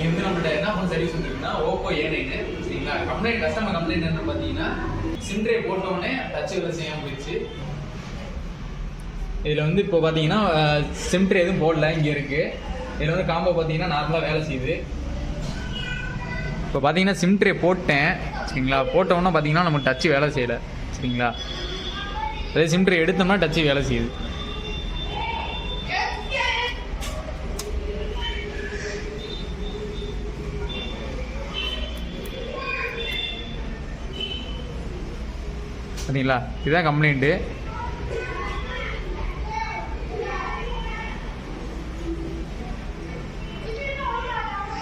நீங்கள் வந்து நம்மள்ட்ட என்ன ஃபோன் சர்வீஸ் வந்துருக்குன்னா ஓப்போ A9 சரிங்களா. கஸ்டமர் கம்ப்ளைண்ட் என்ன பார்த்தீங்கன்னா சிம் ட்ரே போட்டோடனே டச் வேலை செய்யாமல் போயிடுச்சு. இதில் வந்து இப்போ பார்த்தீங்கன்னா சிம் ட்ரே எதுவும் போடல, இங்கே இருக்குது. இதில் வந்து காம்போ பார்த்தீங்கன்னா நார்மலாக வேலை செய்யுது. இப்போ பார்த்தீங்கன்னா சிம் ட்ரே போட்டேன் சரிங்களா. போட்டோன்னா பார்த்தீங்கன்னா நமக்கு டச்சு வேலை செய்யலை சரிங்களா. அதே சிம் ட்ரே எடுத்தோம்னா டச்சு வேலை செய்யுது. சரிங்களா, இதுதான் கம்ப்ளைண்ட்டு.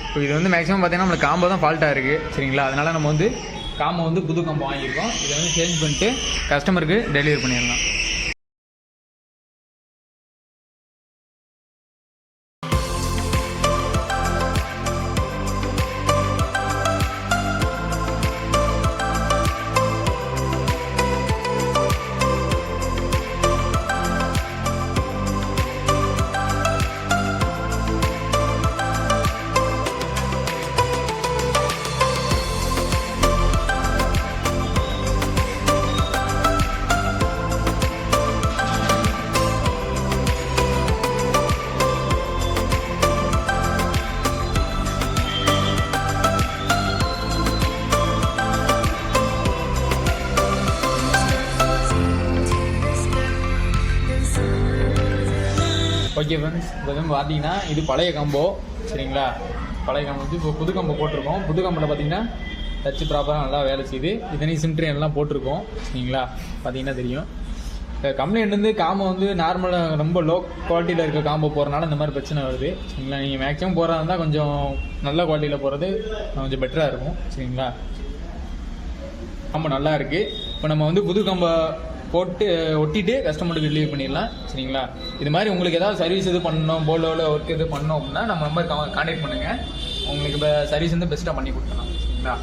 இப்போ இது வந்து மேக்ஸிமம் பார்த்தீங்கன்னா நம்மளுக்கு காம்போ தான் ஃபால்ட்டாக இருக்குது சரிங்களா. அதனால் நம்ம வந்து காம்போ வந்து புது காம்போ வாங்கியிருக்கோம். இதை வந்து சேஞ்ச் பண்ணிட்டு கஸ்டமருக்கு டெலிவரி பண்ணிடலாம். ஓகே ஃப்ரெண்ட்ஸ், இப்போ வந்து பார்த்தீங்கன்னா இது பழைய காம்போ சரிங்களா. பழைய காம்போ வந்து இப்போ புது காம்போ போட்டிருக்கோம். புது காம்போவில் பார்த்தீங்கன்னா டச்சு ப்ராப்பராக நல்லா வேலை செய்யுது. இதனையும் சிம் ட்ரே எல்லாம் போட்டிருக்கோம் சரிங்களா. பார்த்தீங்கன்னா தெரியும். கம்ப்ளைண்ட் வந்து காம்போ வந்து நார்மலாக ரொம்ப லோ குவாலிட்டியில் இருக்க காம்போ போகிறனால இந்த மாதிரி பிரச்சனை வருது சரிங்களா. நீங்கள் மேக்ஸிமம் போகிறதா இருந்தால் கொஞ்சம் நல்ல குவாலிட்டியில் போகிறது கொஞ்சம் பெட்டராக இருக்கும் சரிங்களா. காம்போ நல்லா இருக்குது. இப்போ நம்ம வந்து புது காம்போ போட்டு ஒட்டிட்டு கஸ்டமருக்கு டெலிவரி பண்ணிடலாம் சரிங்களா. இது மாதிரி உங்களுக்கு ஏதாவது சர்வீஸ் இது பண்ணணும், போலோவில் ஒர்க் இது பண்ணோம் அப்படின்னா நம்ம நம்பர் கான்டாக்ட் பண்ணுங்கள். உங்களுக்கு இப்போ சர்வீஸ் வந்து பெஸ்ட்டாக பண்ணி கொடுத்துடலாம் சரிங்களா.